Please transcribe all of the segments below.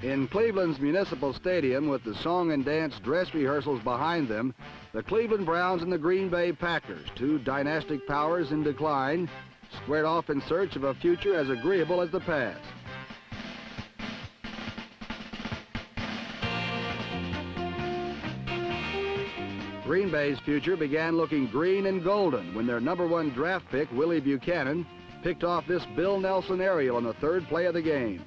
In Cleveland's Municipal Stadium, with the song and dance dress rehearsals behind them, the Cleveland Browns and the Green Bay Packers, two dynastic powers in decline, squared off in search of a future as agreeable as the past. Green Bay's future began looking green and golden when their #1 draft pick, Willie Buchanan, picked off this Bill Nelson aerial on the third play of the game.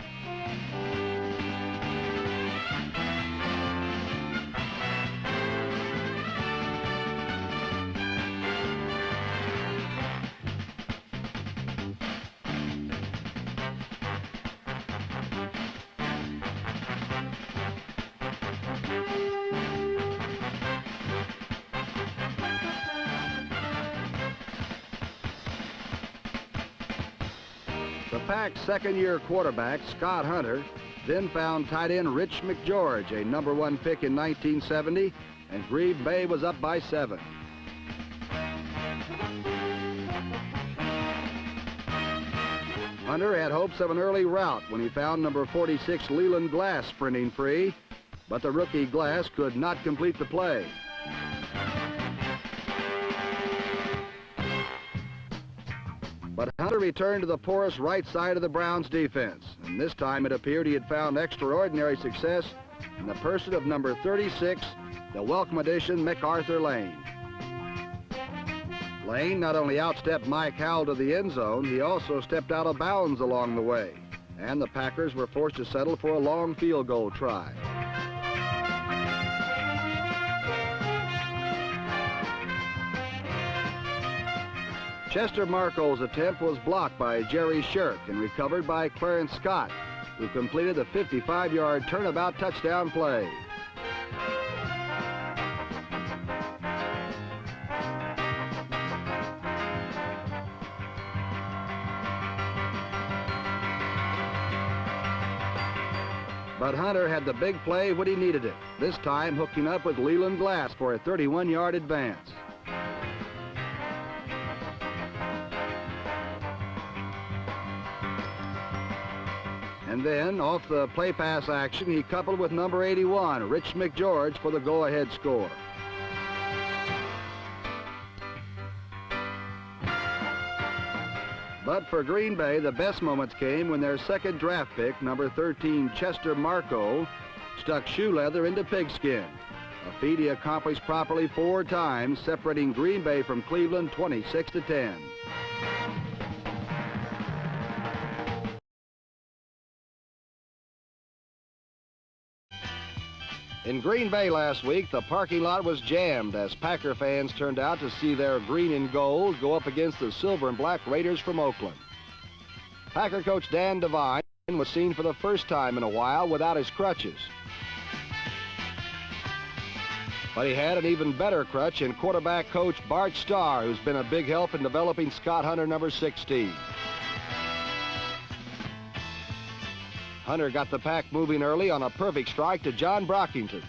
The Pack's second-year quarterback, Scott Hunter, then found tight end Rich McGeorge, a #1 pick in 1970, and Green Bay was up by 7. Hunter had hopes of an early rout when he found #46 Leland Glass sprinting free, but the rookie Glass could not complete the play. But Hunter returned to the porous right side of the Browns defense, and this time it appeared he had found extraordinary success in the person of #36, the welcome addition MacArthur Lane. Lane not only outstepped Mike Howell to the end zone, he also stepped out of bounds along the way, and the Packers were forced to settle for a long field goal try. Chester Marco's attempt was blocked by Jerry Shirk and recovered by Clarence Scott, who completed the 55-yard turnabout touchdown play. But Hunter had the big play when he needed it, this time hooking up with Leland Glass for a 31-yard advance. And then, off the play pass action, he coupled with #81, Rich McGeorge, for the go-ahead score. But for Green Bay, the best moments came when their second draft pick, #13, Chester Marco, stuck shoe leather into pigskin, a feat he accomplished properly 4 times, separating Green Bay from Cleveland 26-10. In Green Bay last week, the parking lot was jammed as Packer fans turned out to see their green and gold go up against the silver and black Raiders from Oakland. Packer coach Dan Devine was seen for the first time in a while without his crutches. But he had an even better crutch in quarterback coach Bart Starr, who's been a big help in developing Scott Hunter, #16. Hunter got the Pack moving early on a perfect strike to John Brockington.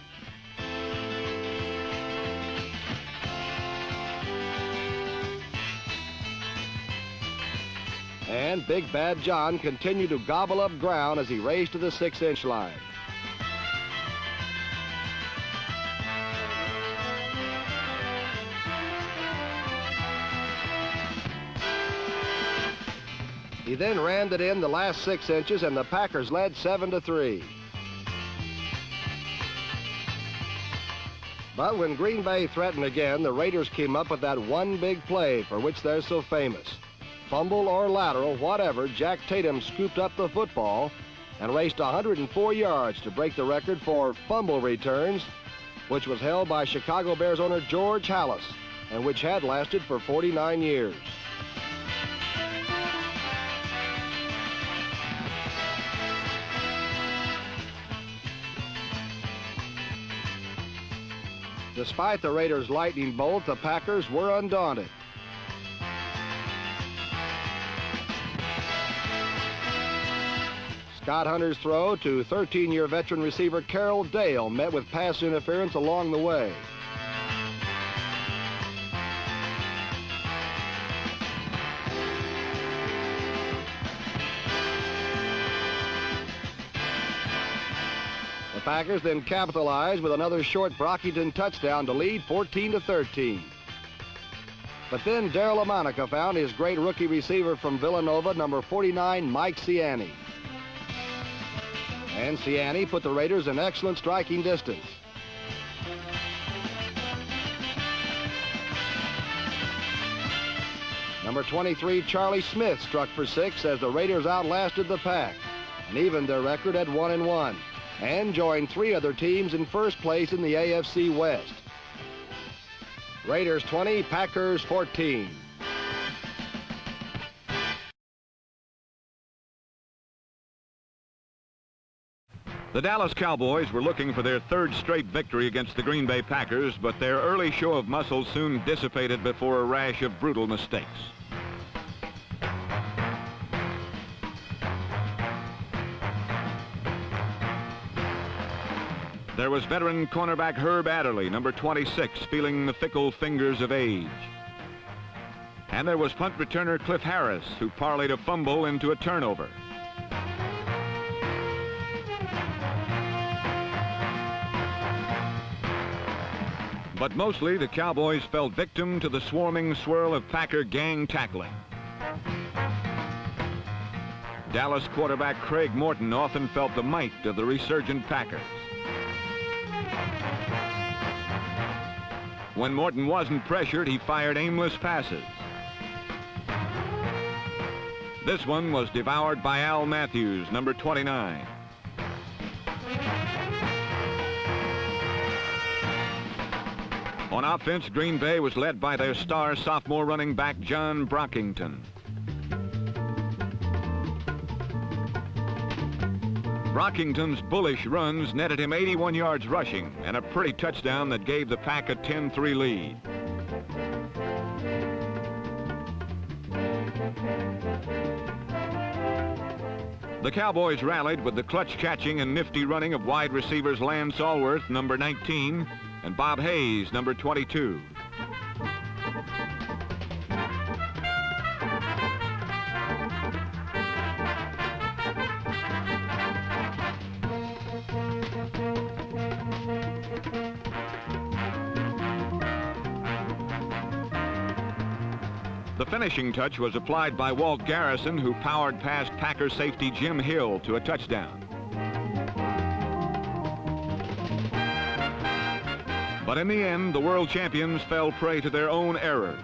And Big Bad John continued to gobble up ground as he raced to the 6-inch line. He then rammed it in the last 6 inches, and the Packers led 7-3. But when Green Bay threatened again, the Raiders came up with that one big play for which they're so famous. Fumble or lateral, whatever, Jack Tatum scooped up the football and raced 104 yards to break the record for fumble returns, which was held by Chicago Bears owner George Halas, and which had lasted for 49 years. Despite the Raiders' lightning bolt, the Packers were undaunted. Scott Hunter's throw to 13-year veteran receiver Carroll Dale met with pass interference along the way. Packers then capitalized with another short Brockington touchdown to lead 14-13. But then Darryl LaMonica found his great rookie receiver from Villanova, number 49, Mike Ciani. And Ciani put the Raiders in excellent striking distance. Number 23, Charlie Smith, struck for 6 as the Raiders outlasted the Pack and evened their record at 1-1 and joined 3 other teams in first place in the AFC West. Raiders 20, Packers 14. The Dallas Cowboys were looking for their 3rd straight victory against the Green Bay Packers, but their early show of muscle soon dissipated before a rash of brutal mistakes. There was veteran cornerback Herb Adderley, number 26, feeling the fickle fingers of age. And there was punt returner Cliff Harris, who parlayed a fumble into a turnover. But mostly the Cowboys fell victim to the swarming swirl of Packer gang tackling. Dallas quarterback Craig Morton often felt the might of the resurgent Packers. When Morton wasn't pressured, he fired aimless passes. This one was devoured by Al Matthews, number 29. On offense, Green Bay was led by their star sophomore running back John Brockington. Brockington's bullish runs netted him 81 yards rushing and a pretty touchdown that gave the Pack a 10-3 lead. The Cowboys rallied with the clutch catching and nifty running of wide receivers Lance Allworth, number 19, and Bob Hayes, number 22. The finishing touch was applied by Walt Garrison, who powered past Packer safety Jim Hill to a touchdown. But in the end, the world champions fell prey to their own errors.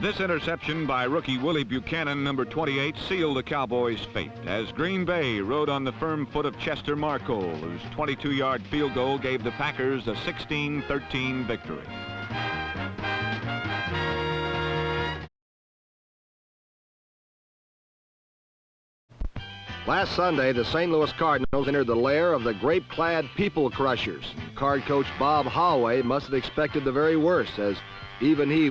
This interception by rookie Willie Buchanan, number 28, sealed the Cowboys' fate as Green Bay rode on the firm foot of Chester Marcol, whose 22-yard field goal gave the Packers a 16-13 victory. Last Sunday, the St. Louis Cardinals entered the lair of the grape-clad people crushers. Card coach Bob Holloway must have expected the very worst, as even he.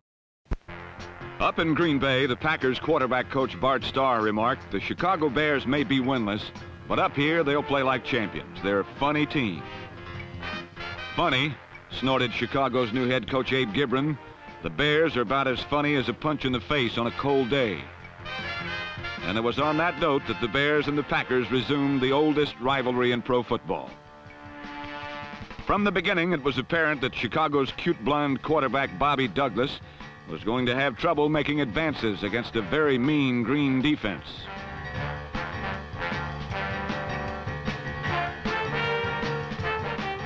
Up in Green Bay, the Packers quarterback coach Bart Starr remarked, "The Chicago Bears may be winless, but up here they'll play like champions. They're a funny team." Funny, snorted Chicago's new head coach Abe Gibran. The Bears are about as funny as a punch in the face on a cold day. And it was on that note that the Bears and the Packers resumed the oldest rivalry in pro football. From the beginning, it was apparent that Chicago's cute blonde quarterback Bobby Douglas was going to have trouble making advances against a very mean green defense.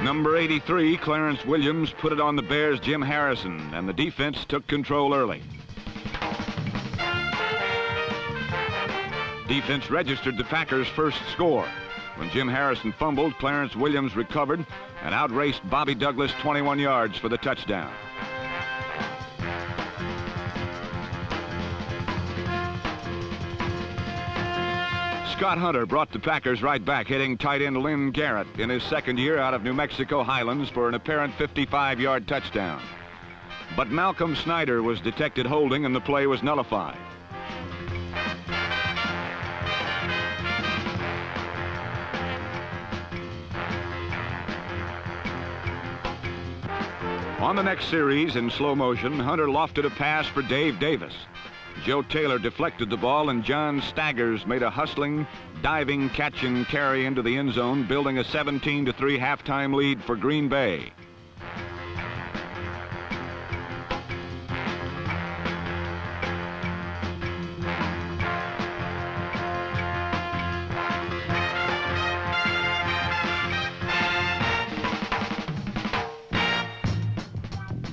Number 83, Clarence Williams, put it on the Bears' Jim Harrison, and the defense took control early. Defense registered the Packers' first score. When Jim Harrison fumbled, Clarence Williams recovered and outraced Bobby Douglas 21 yards for the touchdown. Scott Hunter brought the Packers right back, hitting tight end Lynn Garrett in his second year out of New Mexico Highlands for an apparent 55-yard touchdown. But Malcolm Snyder was detected holding and the play was nullified. On the next series, in slow motion, Hunter lofted a pass for Dave Davis. Joe Taylor deflected the ball, and John Staggers made a hustling, diving catch and carry into the end zone, building a 17-3 halftime lead for Green Bay.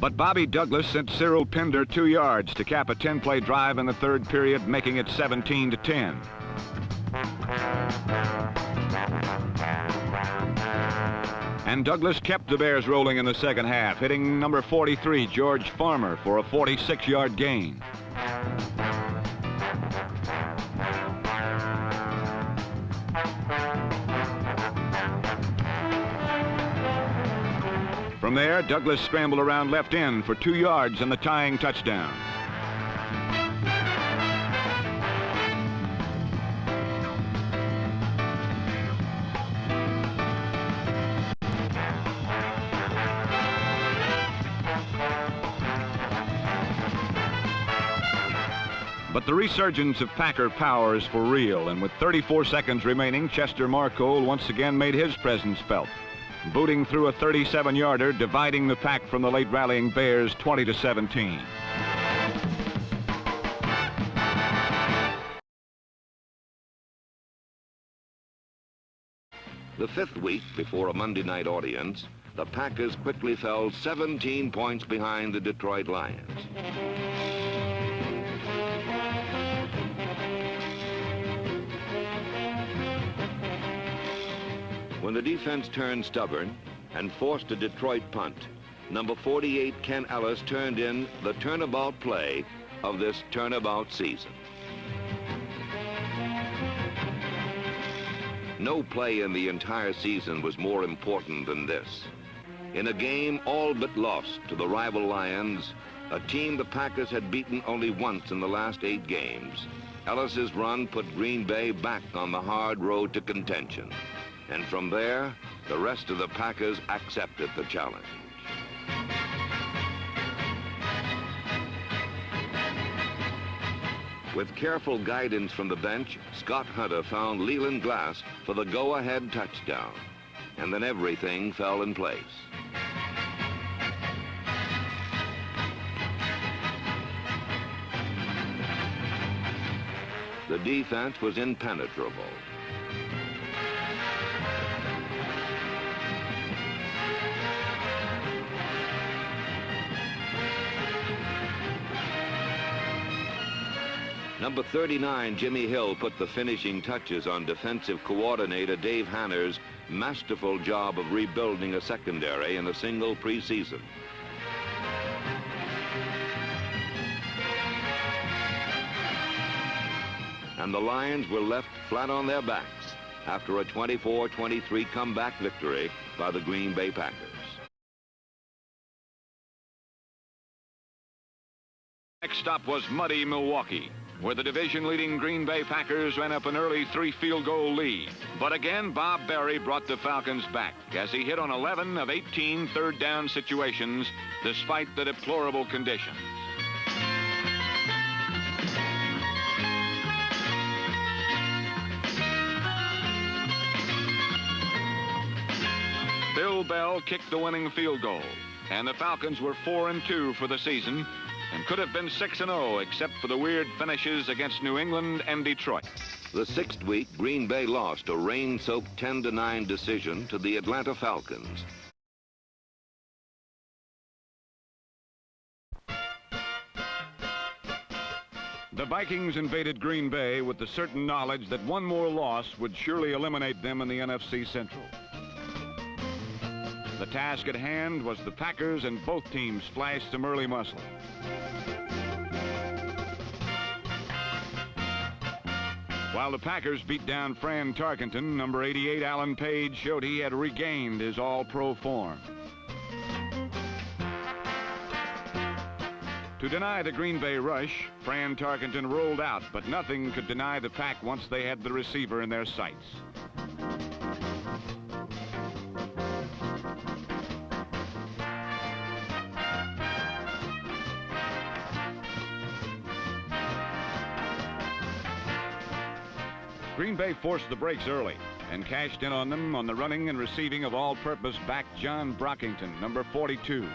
But Bobby Douglas sent Cyril Pinder 2 yards to cap a 10-play drive in the third period, making it 17-10. And Douglas kept the Bears rolling in the second half, hitting number 43, George Farmer, for a 46-yard gain. From there, Douglas scrambled around left end for 2 yards and the tying touchdown. But the resurgence of Packer power is for real, and with 34 seconds remaining, Chester Marcole once again made his presence felt, booting through a 37-yarder, dividing the pack from the late rallying Bears 20-17. The fifth week before a Monday night audience, the Packers quickly fell 17 points behind the Detroit Lions. When the defense turned stubborn and forced a Detroit punt, number 48 Ken Ellis turned in the turnabout play of this turnabout season. No play in the entire season was more important than this. In a game all but lost to the rival Lions, a team the Packers had beaten only once in the last 8 games, Ellis's run put Green Bay back on the hard road to contention. And from there, the rest of the Packers accepted the challenge. With careful guidance from the bench, Scott Hunter found Leland Glass for the go-ahead touchdown. And then everything fell in place. The defense was impenetrable. Number 39, Jimmy Hill, put the finishing touches on defensive coordinator Dave Hanner's masterful job of rebuilding a secondary in a single preseason. And the Lions were left flat on their backs after a 24-23 comeback victory by the Green Bay Packers. Next stop was muddy Milwaukee, where the division-leading Green Bay Packers ran up an early 3-field-goal lead. But again, Bob Berry brought the Falcons back as he hit on 11 of 18 third-down situations, despite the deplorable conditions. Bill Bell kicked the winning field goal, and the Falcons were 4-2 for the season, and could have been 6-0 except for the weird finishes against New England and Detroit. The sixth week, Green Bay lost a rain-soaked 10-9 decision to the Atlanta Falcons. The Vikings invaded Green Bay with the certain knowledge that one more loss would surely eliminate them in the NFC Central. The task at hand was the Packers, and both teams flashed some early muscle. While the Packers beat down Fran Tarkenton, number 88 Alan Page showed he had regained his all-pro form. To deny the Green Bay rush, Fran Tarkenton rolled out, but nothing could deny the Pack once they had the receiver in their sights. Green Bay forced the brakes early and cashed in on them on the running and receiving of all-purpose back John Brockington, number 42.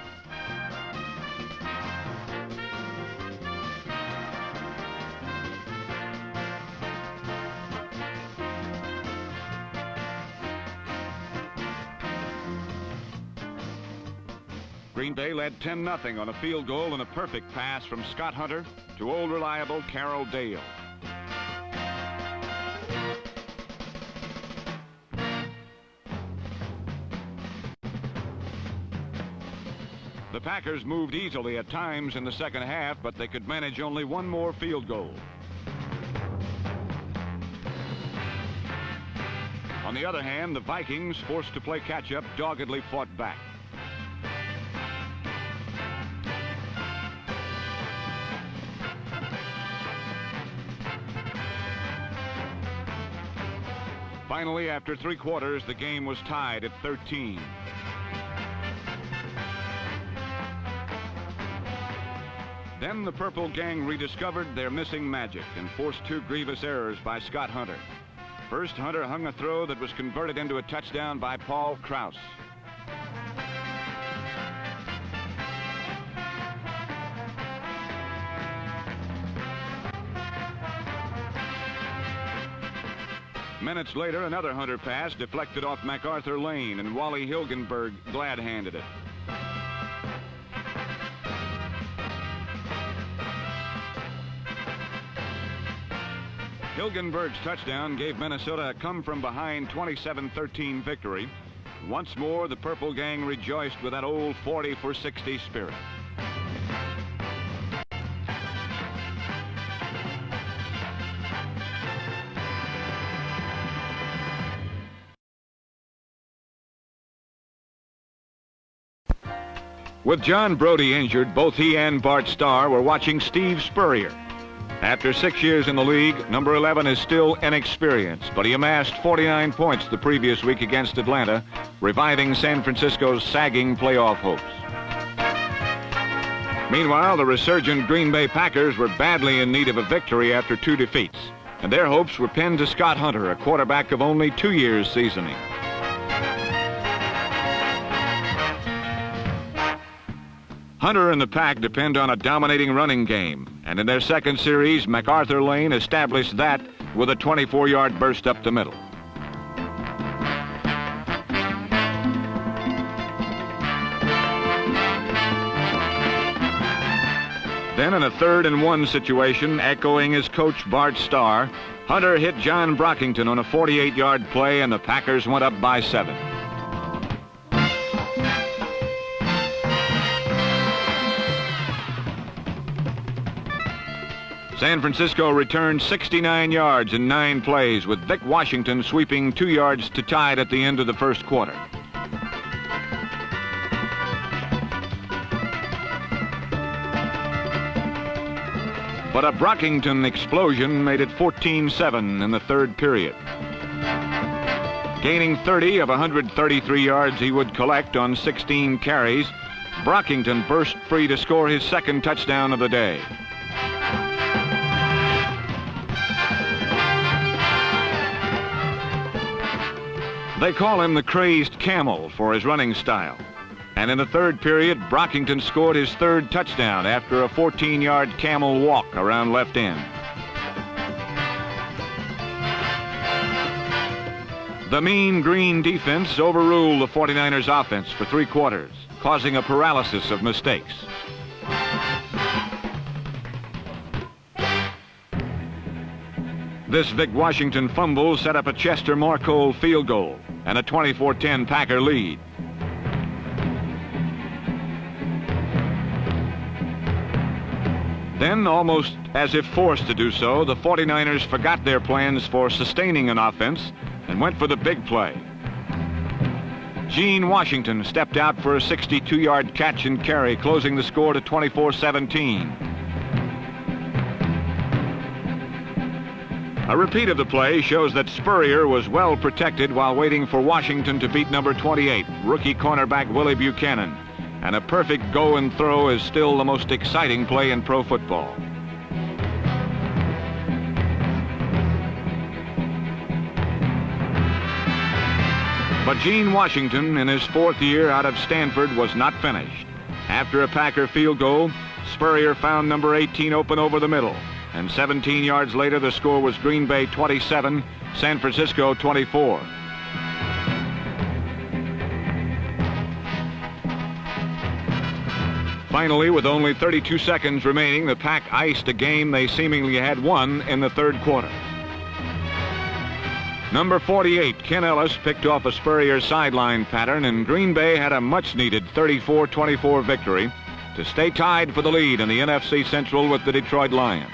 Green Bay led 10-0 on a field goal and a perfect pass from Scott Hunter to old reliable Carroll Dale. The Packers moved easily at times in the second half, but they could manage only one more field goal. On the other hand, the Vikings, forced to play catch-up, doggedly fought back. Finally, after 3 quarters, the game was tied at 13. Then the Purple Gang rediscovered their missing magic and forced 2 grievous errors by Scott Hunter. First, Hunter hung a throw that was converted into a touchdown by Paul Krause. Minutes later, another Hunter pass deflected off MacArthur Lane, and Wally Hilgenberg glad-handed it. Hilgenberg's touchdown gave Minnesota a come-from-behind 27-13 victory. Once more, the Purple Gang rejoiced with that old 40-for-60 spirit. With John Brody injured, both he and Bart Starr were watching Steve Spurrier. After 6 years in the league, number 11 is still inexperienced, but he amassed 49 points the previous week against Atlanta, reviving San Francisco's sagging playoff hopes. Meanwhile, the resurgent Green Bay Packers were badly in need of a victory after 2 defeats, and their hopes were pinned to Scott Hunter, a quarterback of only 2 years' seasoning. Hunter and the Pack depend on a dominating running game, and in their second series, MacArthur Lane established that with a 24-yard burst up the middle. Then in a 3rd-and-1 situation, echoing his coach Bart Starr, Hunter hit John Brockington on a 48-yard play, and the Packers went up by 7. San Francisco returned 69 yards in 9 plays, with Vic Washington sweeping 2 yards to tie it at the end of the first quarter. But a Brockington explosion made it 14-7 in the 3rd period. Gaining 30 of 133 yards he would collect on 16 carries, Brockington burst free to score his 2nd touchdown of the day. They call him the Crazed Camel for his running style. And in the 3rd period, Brockington scored his 3rd touchdown after a 14-yard camel walk around left end. The mean green defense overruled the 49ers offense for 3 quarters, causing a paralysis of mistakes. This Vic Washington fumble set up a Chester Marcole field goal and a 24-10 Packer lead. Then, almost as if forced to do so, the 49ers forgot their plans for sustaining an offense and went for the big play. Gene Washington stepped out for a 62-yard catch and carry, closing the score to 24-17. A repeat of the play shows that Spurrier was well protected while waiting for Washington to beat number 28, rookie cornerback Willie Buchanan. And a perfect go and throw is still the most exciting play in pro football. But Gene Washington, in his 4th year out of Stanford, was not finished. After a Packer field goal, Spurrier found number 18 open over the middle. And 17 yards later, the score was Green Bay 27, San Francisco 24. Finally, with only 32 seconds remaining, the Pack iced a game they seemingly had won in the 3rd quarter. Number 48, Ken Ellis, picked off a Spurrier sideline pattern, and Green Bay had a much-needed 34-24 victory to stay tied for the lead in the NFC Central with the Detroit Lions.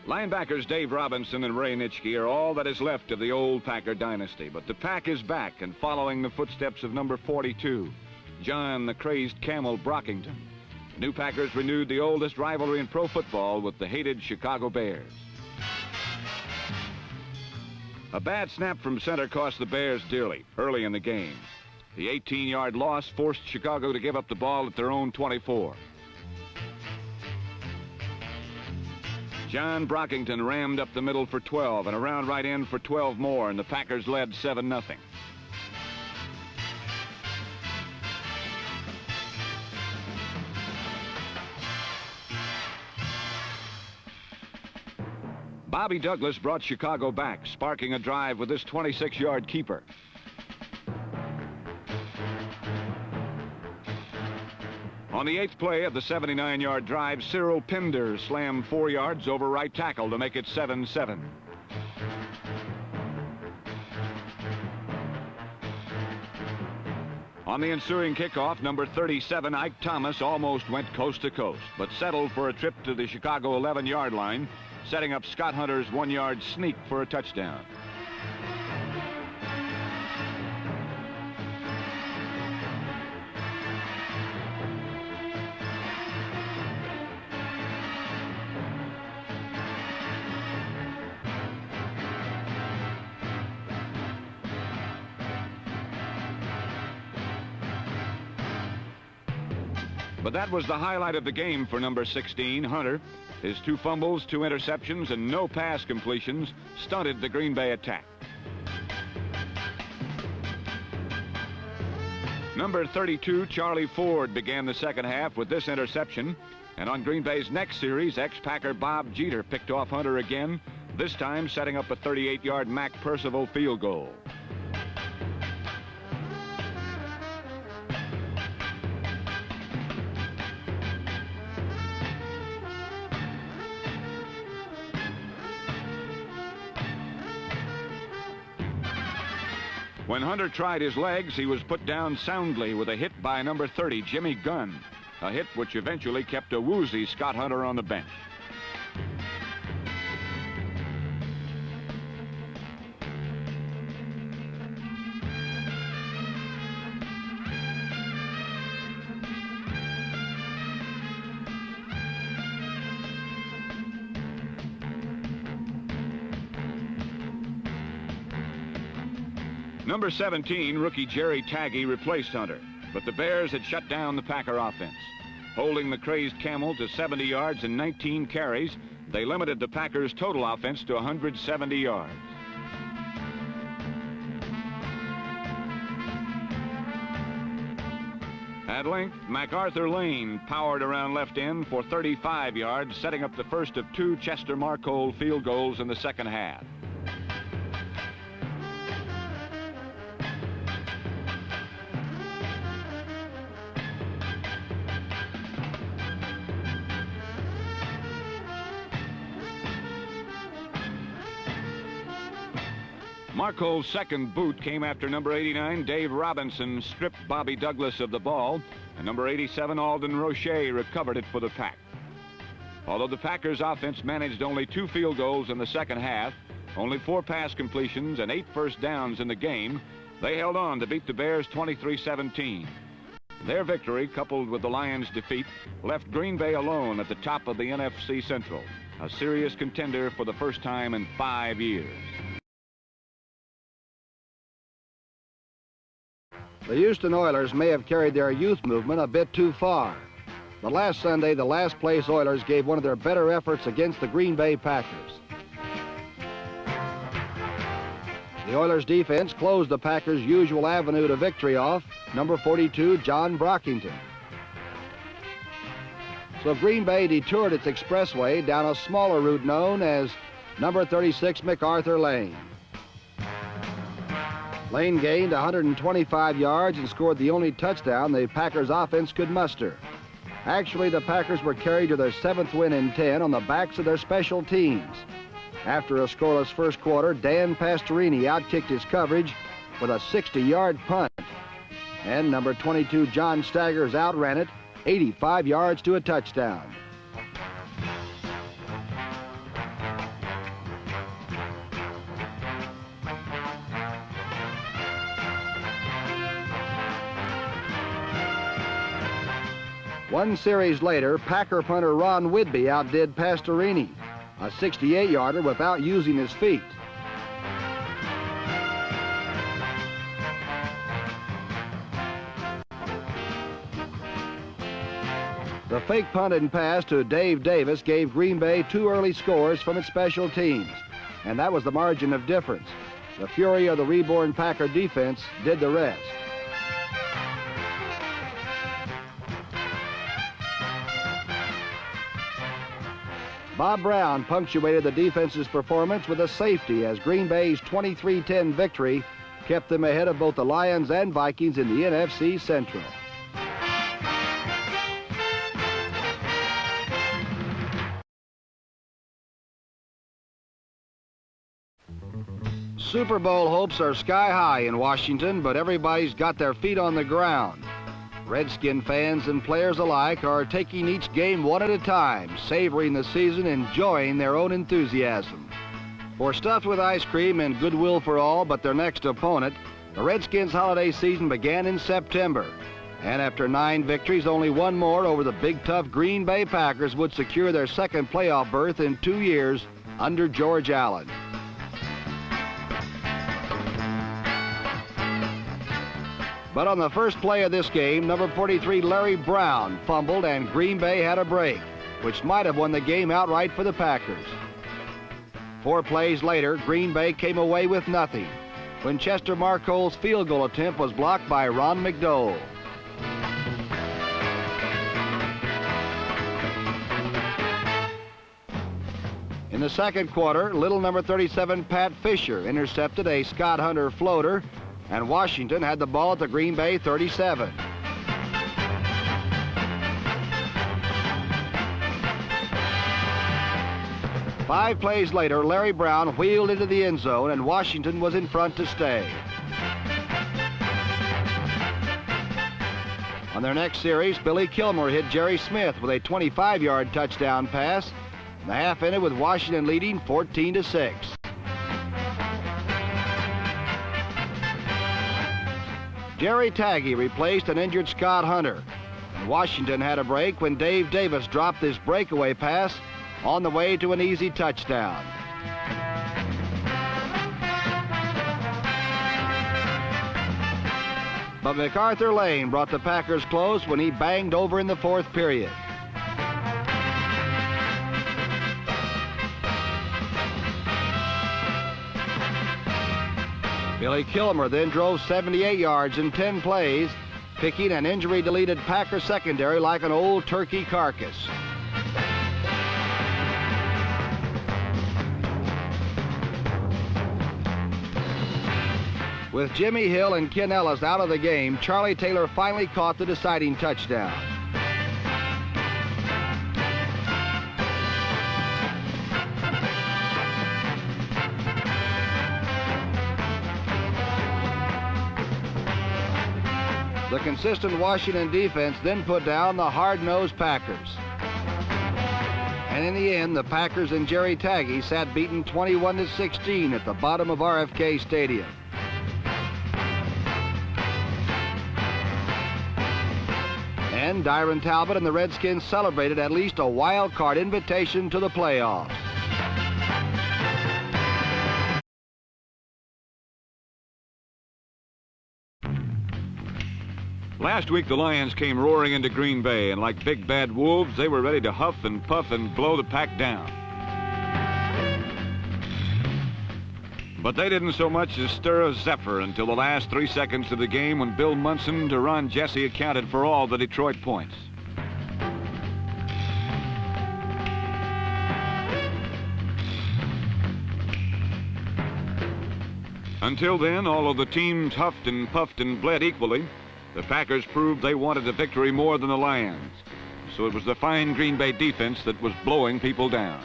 Linebackers Dave Robinson and Ray Nitschke are all that is left of the old Packer dynasty, but the Pack is back and following the footsteps of number 42, John the Crazed Camel Brockington. The new Packers renewed the oldest rivalry in pro football with the hated Chicago Bears. A bad snap from center cost the Bears dearly early in the game. The 18-yard loss forced Chicago to give up the ball at their own 24. John Brockington rammed up the middle for 12 and around right end for 12 more, and the Packers led 7-0. Bobby Douglas brought Chicago back, sparking a drive with this 26-yard keeper. On the 8th play of the 79-yard drive, Cyril Pinder slammed 4 yards over right tackle to make it 7-7. On the ensuing kickoff, number 37, Ike Thomas, almost went coast to coast, but settled for a trip to the Chicago 11-yard line, setting up Scott Hunter's 1-yard sneak for a touchdown. But that was the highlight of the game for number 16, Hunter. His 2 fumbles, 2 interceptions, and no pass completions stunted the Green Bay attack. Number 32, Charlie Ford, began the second half with this interception. And on Green Bay's next series, ex-Packer Bob Jeter picked off Hunter again, this time setting up a 38-yard Mac Percival field goal. When Hunter tried his legs, he was put down soundly with a hit by number 30, Jimmy Gunn, a hit which eventually kept a woozy Scott Hunter on the bench. Number 17, rookie Jerry Taggy, replaced Hunter, but the Bears had shut down the Packer offense. Holding the Crazed Camel to 70 yards and 19 carries, they limited the Packers' total offense to 170 yards. At length, MacArthur Lane powered around left end for 35 yards, setting up the first of 2 Chester Marcole field goals in the second half. Marcole's second boot came after number 89, Dave Robinson, stripped Bobby Douglas of the ball, and number 87, Alden Roche, recovered it for the Pack. Although the Packers' offense managed only 2 field goals in the second half, only 4 pass completions, and 8 first downs in the game, they held on to beat the Bears 23-17. Their victory, coupled with the Lions' defeat, left Green Bay alone at the top of the NFC Central, a serious contender for the first time in 5 years. The Houston Oilers may have carried their youth movement a bit too far. But last Sunday, the last-place Oilers gave one of their better efforts against the Green Bay Packers. The Oilers' defense closed the Packers' usual avenue to victory off, number 42, John Brockington. So Green Bay detoured its expressway down a smaller route known as number 36 MacArthur Lane. Lane gained 125 yards and scored the only touchdown the Packers' offense could muster. Actually, the Packers were carried to their 7th win in 10 on the backs of their special teams. After a scoreless first quarter, Dan Pastorini outkicked his coverage with a 60-yard punt. And number 22, John Staggers, outran it 85 yards to a touchdown. One series later, Packer punter Ron Whidbey outdid Pastorini, a 68-yarder without using his feet. The fake punt and pass to Dave Davis gave Green Bay 2 early scores from its special teams, and that was the margin of difference. The fury of the reborn Packer defense did the rest. Bob Brown punctuated the defense's performance with a safety as Green Bay's 23-10 victory kept them ahead of both the Lions and Vikings in the NFC Central. Super Bowl hopes are sky high in Washington, but everybody's got their feet on the ground. Redskin fans and players alike are taking each game one at a time, savoring the season, enjoying their own enthusiasm. For stuffed with ice cream and goodwill for all but their next opponent, the Redskins' holiday season began in September. And after 9 victories, only one more over the big tough Green Bay Packers would secure their second playoff berth in 2 years under George Allen. But on the first play of this game, number 43 Larry Brown fumbled and Green Bay had a break, which might have won the game outright for the Packers. 4 plays later, Green Bay came away with nothing when Chester Marcole's field goal attempt was blocked by Ron McDowell. In the second quarter, little number 37 Pat Fisher intercepted a Scott Hunter floater, and Washington had the ball at the Green Bay 37. Five plays later, Larry Brown wheeled into the end zone, and Washington was in front to stay. On their next series, Billy Kilmer hit Jerry Smith with a 25-yard touchdown pass. The half ended with Washington leading 14-6. Jerry Taggy replaced an injured Scott Hunter. And Washington had a break when Dave Davis dropped this breakaway pass on the way to an easy touchdown. But MacArthur Lane brought the Packers close when he banged over in the fourth period. Billy Kilmer then drove 78 yards in 10 plays, picking an injury-deleted Packer secondary like an old turkey carcass. With Jimmy Hill and Ken Ellis out of the game, Charlie Taylor finally caught the deciding touchdown. The consistent Washington defense then put down the hard-nosed Packers. And in the end, the Packers and Jerry Taggy sat beaten 21-16 at the bottom of RFK Stadium. And Dyron Talbot and the Redskins celebrated at least a wild card invitation to the playoffs. Last week, the Lions came roaring into Green Bay, and like big bad wolves, they were ready to huff and puff and blow the Pack down. But they didn't so much as stir a zephyr until the last 3 seconds of the game, when Bill Munson to Ron Jesse accounted for all the Detroit points. Until then, although the teams huffed and puffed and bled equally, the Packers proved they wanted a victory more than the Lions. So it was the fine Green Bay defense that was blowing people down.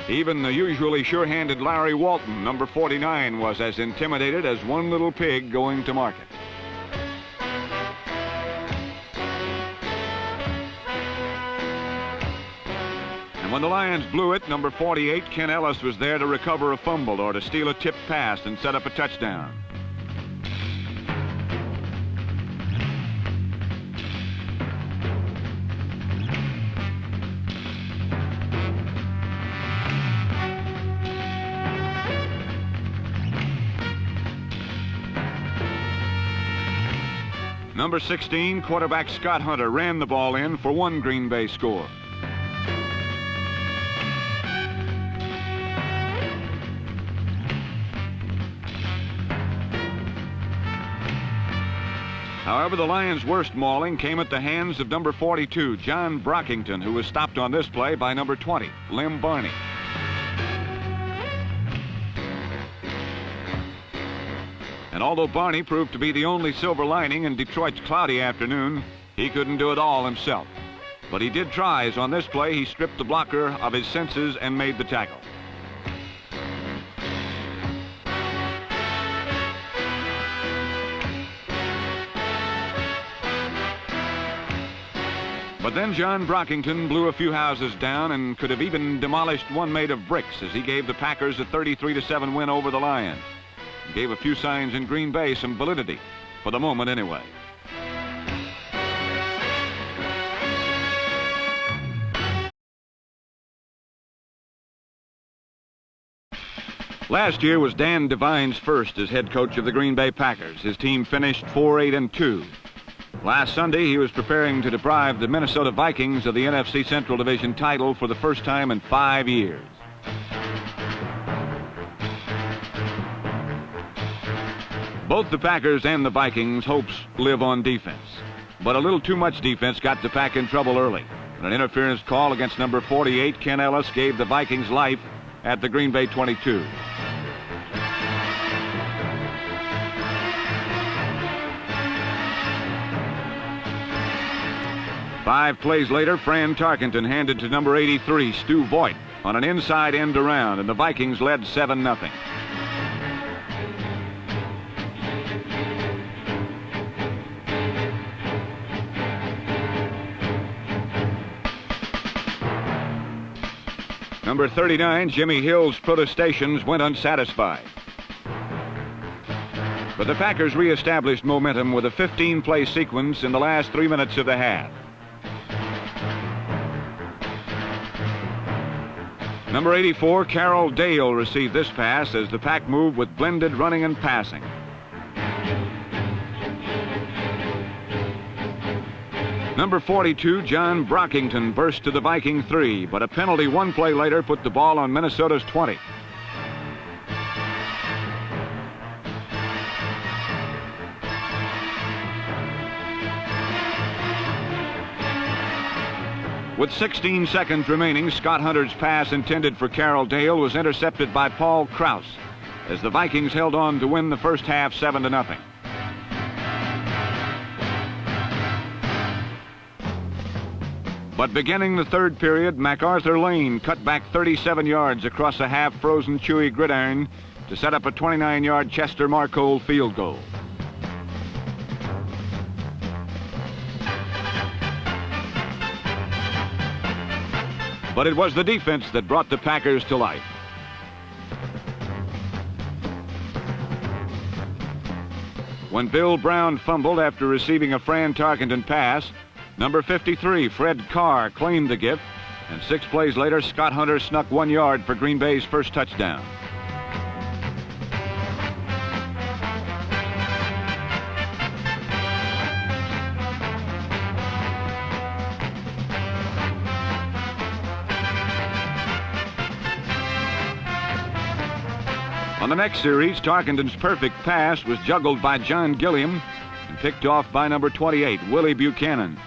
Even the usually sure-handed Larry Walton, number 49, was as intimidated as one little pig going to market. And when the Lions blew it, number 48, Ken Ellis, was there to recover a fumble or to steal a tipped pass and set up a touchdown. Number 16, quarterback Scott Hunter, ran the ball in for one Green Bay score. However, the Lions' worst mauling came at the hands of number 42, John Brockington, who was stopped on this play by number 20, Lem Barney. And although Barney proved to be the only silver lining in Detroit's cloudy afternoon, he couldn't do it all himself. But he did try, as on this play he stripped the blocker of his senses and made the tackle. But then John Brockington blew a few houses down and could have even demolished one made of bricks as he gave the Packers a 33-7 win over the Lions. Gave a few signs in Green Bay some validity, for the moment anyway. Last year was Dan Devine's first as head coach of the Green Bay Packers. His team finished 4-8-2. Last Sunday, he was preparing to deprive the Minnesota Vikings of the NFC Central Division title for the first time in 5 years. Both the Packers and the Vikings' hopes live on defense. But a little too much defense got the Pack in trouble early. An interference call against number 48, Ken Ellis, gave the Vikings life at the Green Bay 22. Five plays later, Fran Tarkenton handed to number 83, Stu Voigt, on an inside end around, and the Vikings led 7-0. Number 39, Jimmy Hill's protestations went unsatisfied. But the Packers reestablished momentum with a 15-play sequence in the last 3 minutes of the half. Number 84, Carroll Dale, received this pass as the Pack moved with blended running and passing. Number 42, John Brockington, burst to the Viking 3, but a penalty one play later put the ball on Minnesota's 20. With 16 seconds remaining, Scott Hunter's pass intended for Carroll Dale was intercepted by Paul Krause as the Vikings held on to win the first half 7-0. But beginning the third period, MacArthur Lane cut back 37 yards across a half-frozen chewy gridiron to set up a 29-yard Chester Marcole field goal. But it was the defense that brought the Packers to life. When Bill Brown fumbled after receiving a Fran Tarkenton pass, number 53, Fred Carr, claimed the gift, and 6 plays later, Scott Hunter snuck 1 yard for Green Bay's first touchdown. On the next series, Tarkenton's perfect pass was juggled by John Gilliam and picked off by number 28, Willie Buchanan.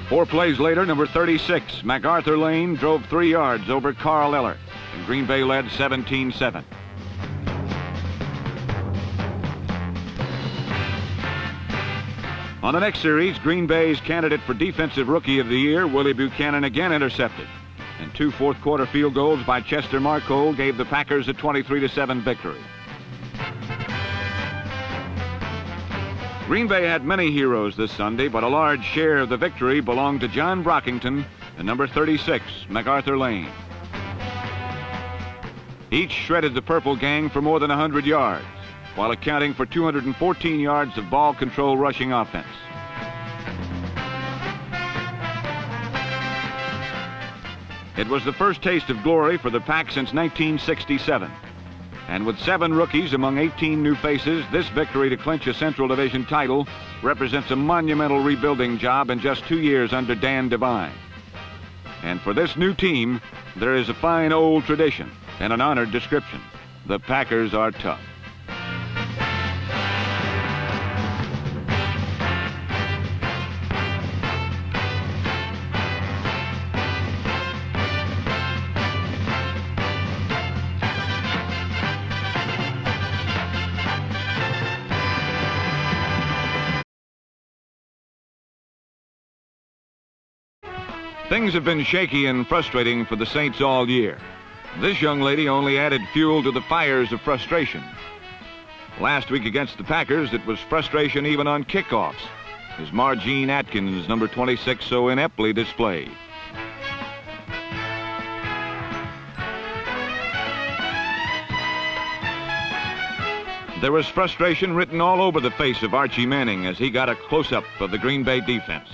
Four plays later, number 36, MacArthur Lane, drove 3 yards over Carl Eller, and Green Bay led 17-7. On the next series, Green Bay's candidate for Defensive Rookie of the Year, Willie Buchanan, again intercepted. And 2 fourth-quarter field goals by Chester Marcole gave the Packers a 23-7 victory. Green Bay had many heroes this Sunday, but a large share of the victory belonged to John Brockington and number 36, MacArthur Lane. Each shredded the Purple Gang for more than 100 yards, while accounting for 214 yards of ball control rushing offense. It was the first taste of glory for the Pack since 1967. And with 7 rookies among 18 new faces, this victory to clinch a Central Division title represents a monumental rebuilding job in just 2 years under Dan Devine. And for this new team, there is a fine old tradition and an honored description. The Packers are tough. Things have been shaky and frustrating for the Saints all year. This young lady only added fuel to the fires of frustration. Last week against the Packers, it was frustration even on kickoffs, as Margene Atkins, number 26, so ineptly displayed. There was frustration written all over the face of Archie Manning as he got a close-up of the Green Bay defense.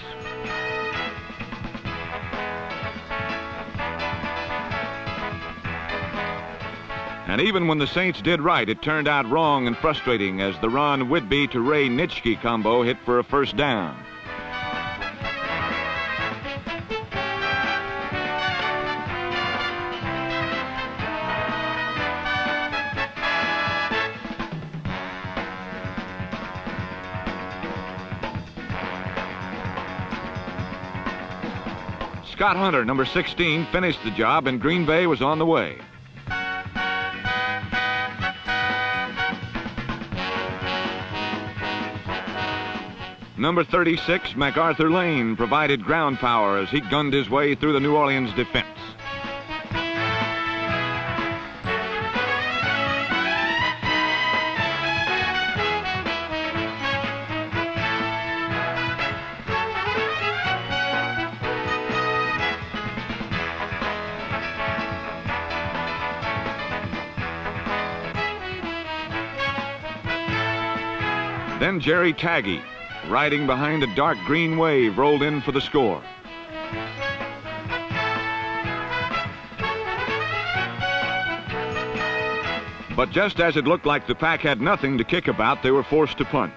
And even when the Saints did right, it turned out wrong and frustrating as the Ron Whitby to Ray Nitschke combo hit for a first down. Scott Hunter, number 16, finished the job, and Green Bay was on the way. Number 36, MacArthur Lane, provided ground power as he gunned his way through the New Orleans defense. Then Jerry Taggy, riding behind a dark green wave, rolled in for the score. But just as it looked like the Pack had nothing to kick about, they were forced to punt.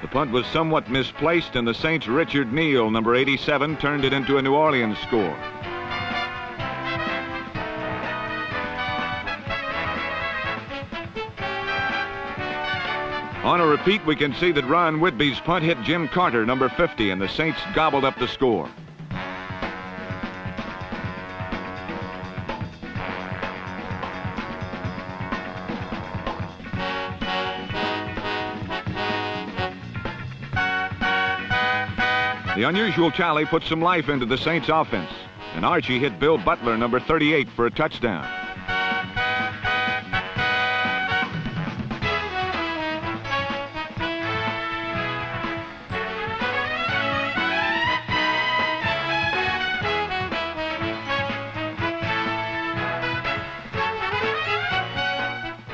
The punt was somewhat misplaced, and the Saints' Richard Neal, number 87, turned it into a New Orleans score. On a repeat, we can see that Ron Whitby's punt hit Jim Carter, number 50, and the Saints gobbled up the score. The unusual tally put some life into the Saints' offense, and Archie hit Bill Butler, number 38, for a touchdown.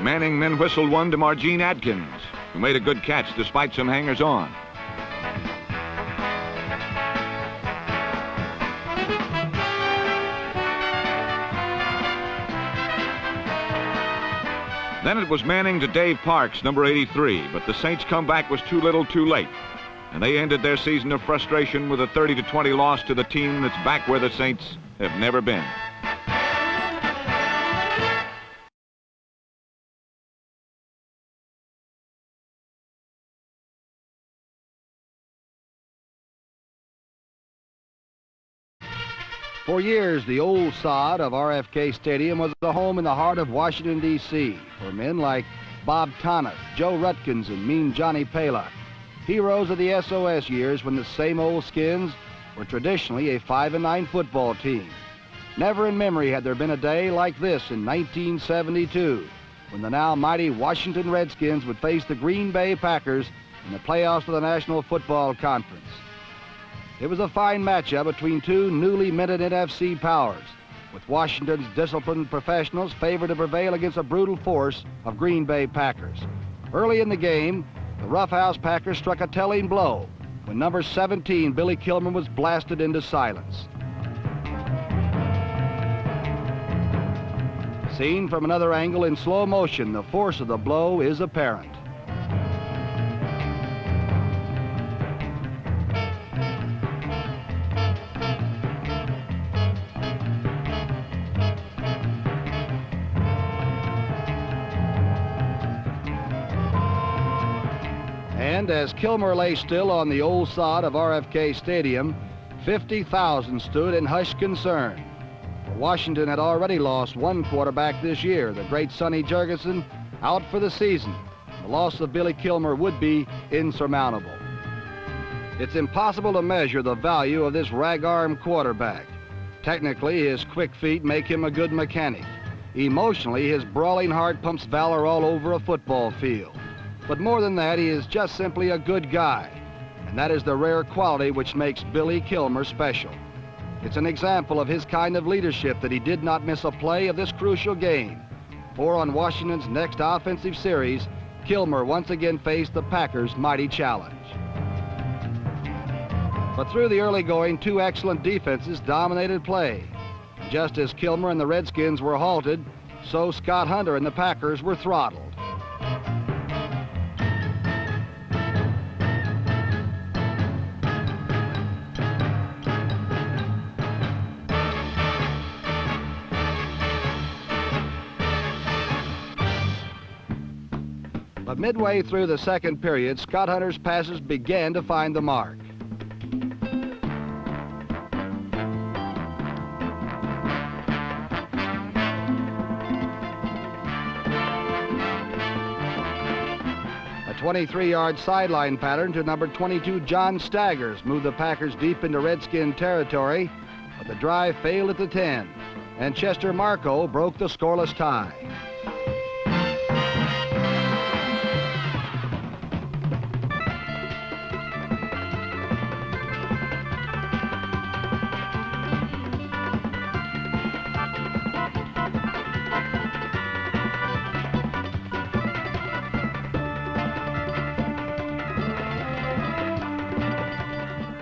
Manning then whistled one to Margene Adkins, who made a good catch despite some hangers-on. Then it was Manning to Dave Parks, number 83, but the Saints' comeback was too little too late, and they ended their season of frustration with a 30-20 loss to the team that's back where the Saints have never been. For years, the old sod of RFK Stadium was the home in the heart of Washington, D.C. for men like Bob Tonniff, Joe Rutkins, and Mean Johnny Paylock, heroes of the SOS years when the same old Skins were traditionally a 5-9 football team. Never in memory had there been a day like this in 1972, when the now mighty Washington Redskins would face the Green Bay Packers in the playoffs of the National Football Conference. It was a fine matchup between two newly minted NFC powers, with Washington's disciplined professionals favored to prevail against a brutal force of Green Bay Packers. Early in the game, the roughhouse Packers struck a telling blow when number 17, Billy Kilmer, was blasted into silence. Seen from another angle in slow motion, the force of the blow is apparent. And as Kilmer lay still on the old sod of RFK Stadium, 50,000 stood in hushed concern. For Washington had already lost one quarterback this year, the great Sonny Jurgensen, out for the season. The loss of Billy Kilmer would be insurmountable. It's impossible to measure the value of this rag-arm quarterback. Technically, his quick feet make him a good mechanic. Emotionally, his brawling heart pumps valor all over a football field. But more than that, he is just simply a good guy. And that is the rare quality which makes Billy Kilmer special. It's an example of his kind of leadership that he did not miss a play of this crucial game. For on Washington's next offensive series, Kilmer once again faced the Packers' mighty challenge. But through the early going, two excellent defenses dominated play. Just as Kilmer and the Redskins were halted, so Scott Hunter and the Packers were throttled. But midway through the second period, Scott Hunter's passes began to find the mark. A 23-yard sideline pattern to number 22, John Staggers, moved the Packers deep into Redskin territory, but the drive failed at the 10, and Chester Marco broke the scoreless tie.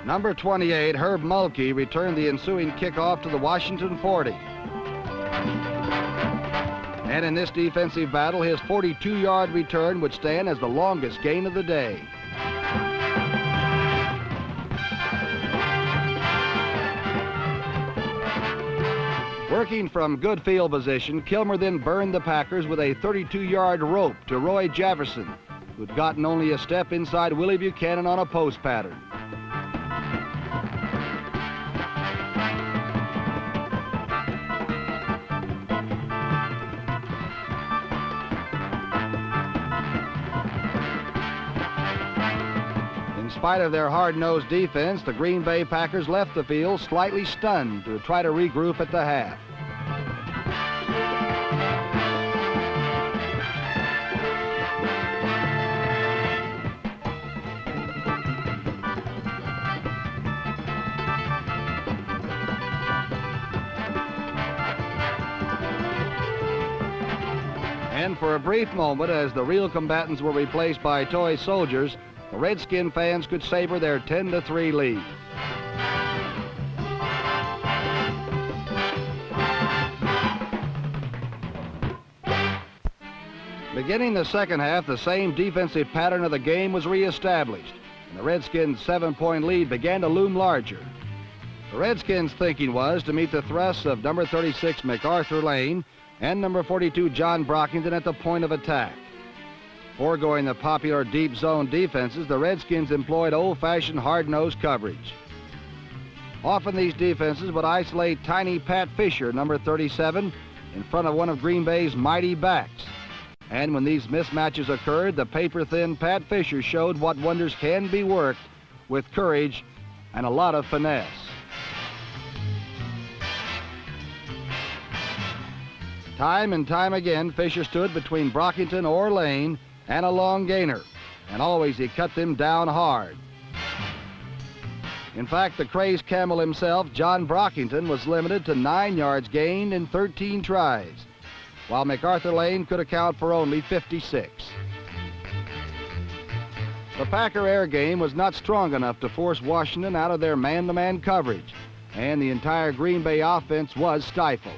Number 28, Herb Mulkey, returned the ensuing kickoff to the Washington 40. And in this defensive battle, his 42-yard return would stand as the longest gain of the day. Working from good field position, Kilmer then burned the Packers with a 32-yard rope to Roy Jefferson, who'd gotten only a step inside Willie Buchanan on a post pattern. In spite of their hard-nosed defense, the Green Bay Packers left the field slightly stunned to try to regroup at the half. And for a brief moment, as the real combatants were replaced by toy soldiers, the Redskin fans could savor their 10-3 lead. Beginning the second half, the same defensive pattern of the game was reestablished, and the Redskins' 7-point lead began to loom larger. The Redskins' thinking was to meet the thrusts of number 36 MacArthur Lane and number 42 John Brockington at the point of attack. Foregoing the popular deep zone defenses, the Redskins employed old-fashioned hard-nosed coverage. Often these defenses would isolate tiny Pat Fisher, number 37, in front of one of Green Bay's mighty backs. And when these mismatches occurred, the paper-thin Pat Fisher showed what wonders can be worked with courage and a lot of finesse. Time and time again, Fisher stood between Brockington or Lane and a long gainer, and always he cut them down hard. In fact, the crazed camel himself, John Brockington, was limited to 9 yards gained in 13 tries, while MacArthur Lane could account for only 56. The Packer air game was not strong enough to force Washington out of their man-to-man coverage, and the entire Green Bay offense was stifled.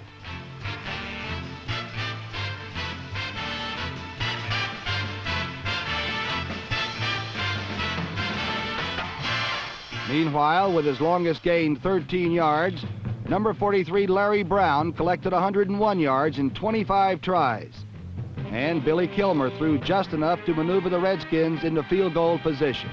Meanwhile, with his longest gain 13 yards, number 43 Larry Brown collected 101 yards in 25 tries. And Billy Kilmer threw just enough to maneuver the Redskins into field goal position.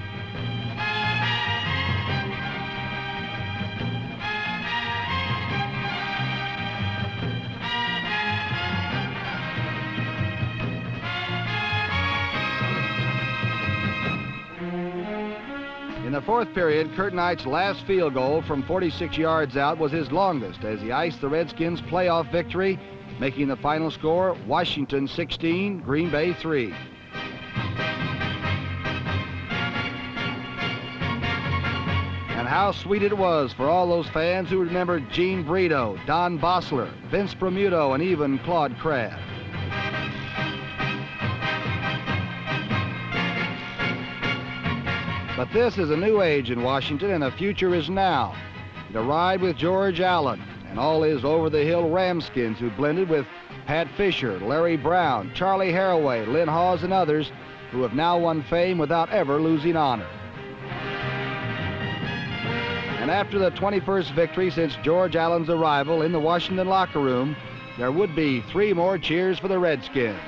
In the fourth period, Kurt Knight's last field goal from 46 yards out was his longest as he iced the Redskins' playoff victory, making the final score Washington 16, Green Bay 3. And how sweet it was for all those fans who remembered Gene Brito, Don Bossler, Vince Bermudo, and even Claude Crabb. But this is a new age in Washington, and the future is now. To ride with George Allen and all his over-the-hill Ramskins who blended with Pat Fisher, Larry Brown, Charlie Haraway, Lynn Hawes, and others who have now won fame without ever losing honor. And after the 21st victory since George Allen's arrival in the Washington locker room, there would be 3 more cheers for the Redskins.